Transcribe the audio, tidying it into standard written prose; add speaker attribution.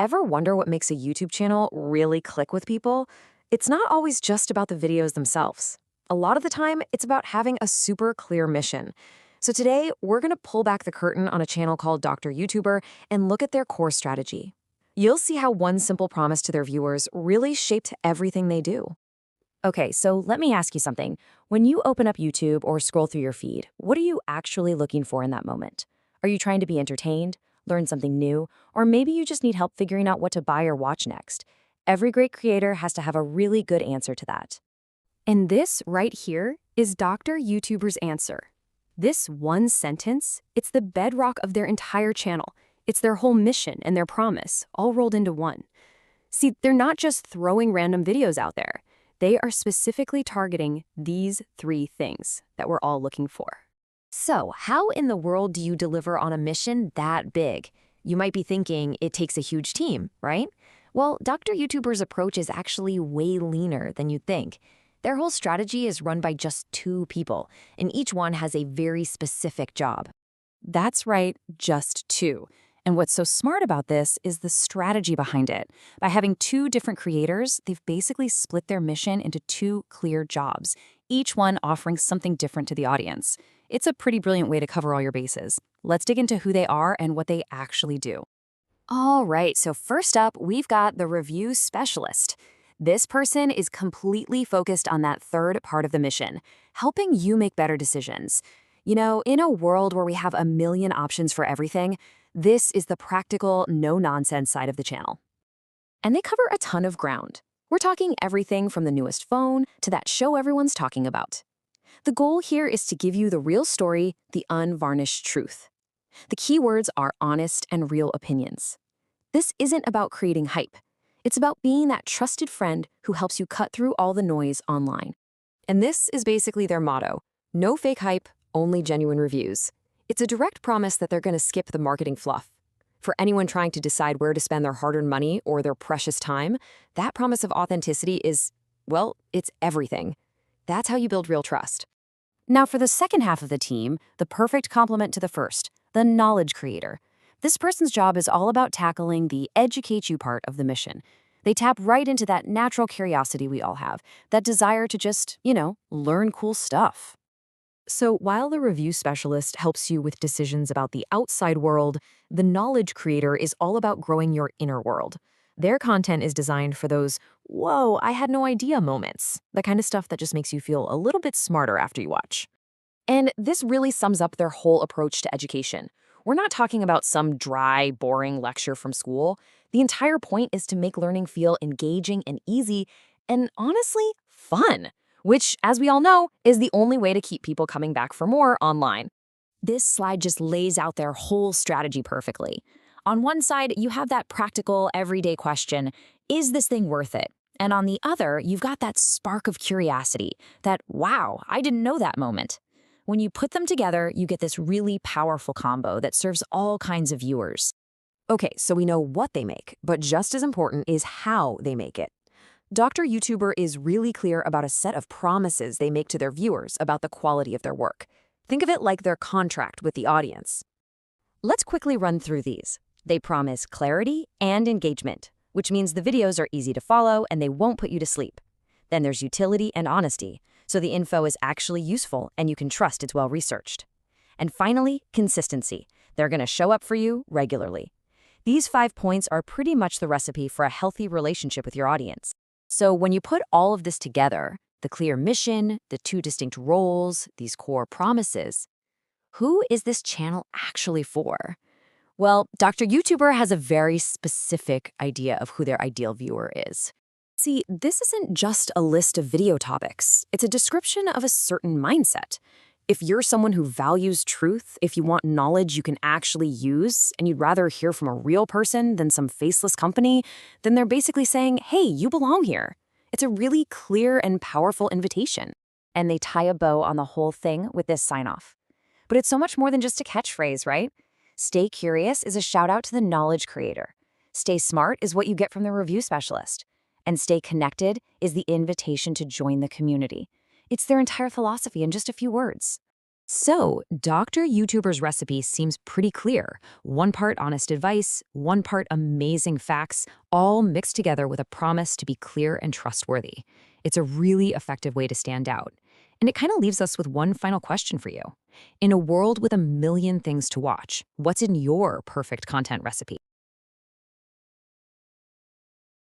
Speaker 1: Ever wonder what makes a YouTube channel really click with people? It's not always just about the videos themselves. A lot of the time, it's about having a super clear mission. So today, we're going to pull back the curtain on a channel called Dr. YouTuber and look at their core strategy. You'll see how one simple promise to their viewers really shaped everything they do.
Speaker 2: Okay, so let me ask you something. When you open up YouTube or scroll through your feed, what are you actually looking for in that moment? Are you trying to be entertained, learn something new, or maybe you just need help figuring out what to buy or watch next? Every great creator has to have a really good answer to that.
Speaker 3: And this right here is Dr. YouTuber's answer. This one sentence, it's the bedrock of their entire channel. It's their whole mission and their promise, all rolled into one. See, they're not just throwing random videos out there. They are specifically targeting these three things that we're all looking for.
Speaker 2: So, how in the world do you deliver on a mission that big? You might be thinking it takes a huge team, right? Well, Dr. YouTuber's approach is actually way leaner than you'd think. Their whole strategy is run by just 2 people, and each one has a very specific job.
Speaker 4: That's right, just 2. And what's so smart about this is the strategy behind it. By having 2 different creators, they've basically split their mission into 2 clear jobs, each one offering something different to the audience. It's a pretty brilliant way to cover all your bases. Let's dig into who they are and what they actually do.
Speaker 2: All right, so first up, we've got the review specialist. This person is completely focused on that third part of the mission, helping you make better decisions. You know, in a world where we have a million options for everything, this is the practical, no-nonsense side of the channel. And they cover a ton of ground. We're talking everything from the newest phone to that show everyone's talking about. The goal here is to give you the real story, the unvarnished truth. The key words are honest and real opinions. This isn't about creating hype. It's about being that trusted friend who helps you cut through all the noise online. And this is basically their motto: no fake hype, only genuine reviews. It's a direct promise that they're going to skip the marketing fluff. For anyone trying to decide where to spend their hard-earned money or their precious time, that promise of authenticity is, well, it's everything. That's how you build real trust.
Speaker 4: Now for the second half of the team, the perfect complement to the first, the knowledge creator. This person's job is all about tackling the educate you part of the mission. They tap right into that natural curiosity we all have, that desire to just, learn cool stuff.
Speaker 1: So while the review specialist helps you with decisions about the outside world, the knowledge creator is all about growing your inner world. Their content is designed for those, whoa, I had no idea moments, the kind of stuff that just makes you feel a little bit smarter after you watch. And this really sums up their whole approach to education. We're not talking about some dry, boring lecture from school. The entire point is to make learning feel engaging and easy, and honestly, fun. Which, as we all know, is the only way to keep people coming back for more online.
Speaker 2: This slide just lays out their whole strategy perfectly. On one side, you have that practical, everyday question, is this thing worth it? And on the other, you've got that spark of curiosity, that, wow, I didn't know that moment. When you put them together, you get this really powerful combo that serves all kinds of viewers. Okay, so we know what they make, but just as important is how they make it. Dr. YouTuber is really clear about a set of promises they make to their viewers about the quality of their work. Think of it like their contract with the audience. Let's quickly run through these. They promise clarity and engagement, which means the videos are easy to follow and they won't put you to sleep. Then there's utility and honesty, so the info is actually useful and you can trust it's well-researched. And finally, consistency. They're going to show up for you regularly. These 5 points are pretty much the recipe for a healthy relationship with your audience. So when you put all of this together, the clear mission, the 2 distinct roles, these core promises, who is this channel actually for? Well, Dr. YouTuber has a very specific idea of who their ideal viewer is. See, this isn't just a list of video topics. It's a description of a certain mindset. If you're someone who values truth, if you want knowledge you can actually use, and you'd rather hear from a real person than some faceless company, then they're basically saying, hey, you belong here. It's a really clear and powerful invitation. And they tie a bow on the whole thing with this sign-off. But it's so much more than just a catchphrase, right? Stay curious is a shout-out to the knowledge creator. Stay smart is what you get from the review specialist. And stay connected is the invitation to join the community. It's their entire philosophy in just a few words. So, Dr. YouTuber's recipe seems pretty clear. One part honest advice, one part amazing facts, all mixed together with a promise to be clear and trustworthy. It's a really effective way to stand out. And it kind of leaves us with one final question for you. In a world with a million things to watch, what's in your perfect content recipe?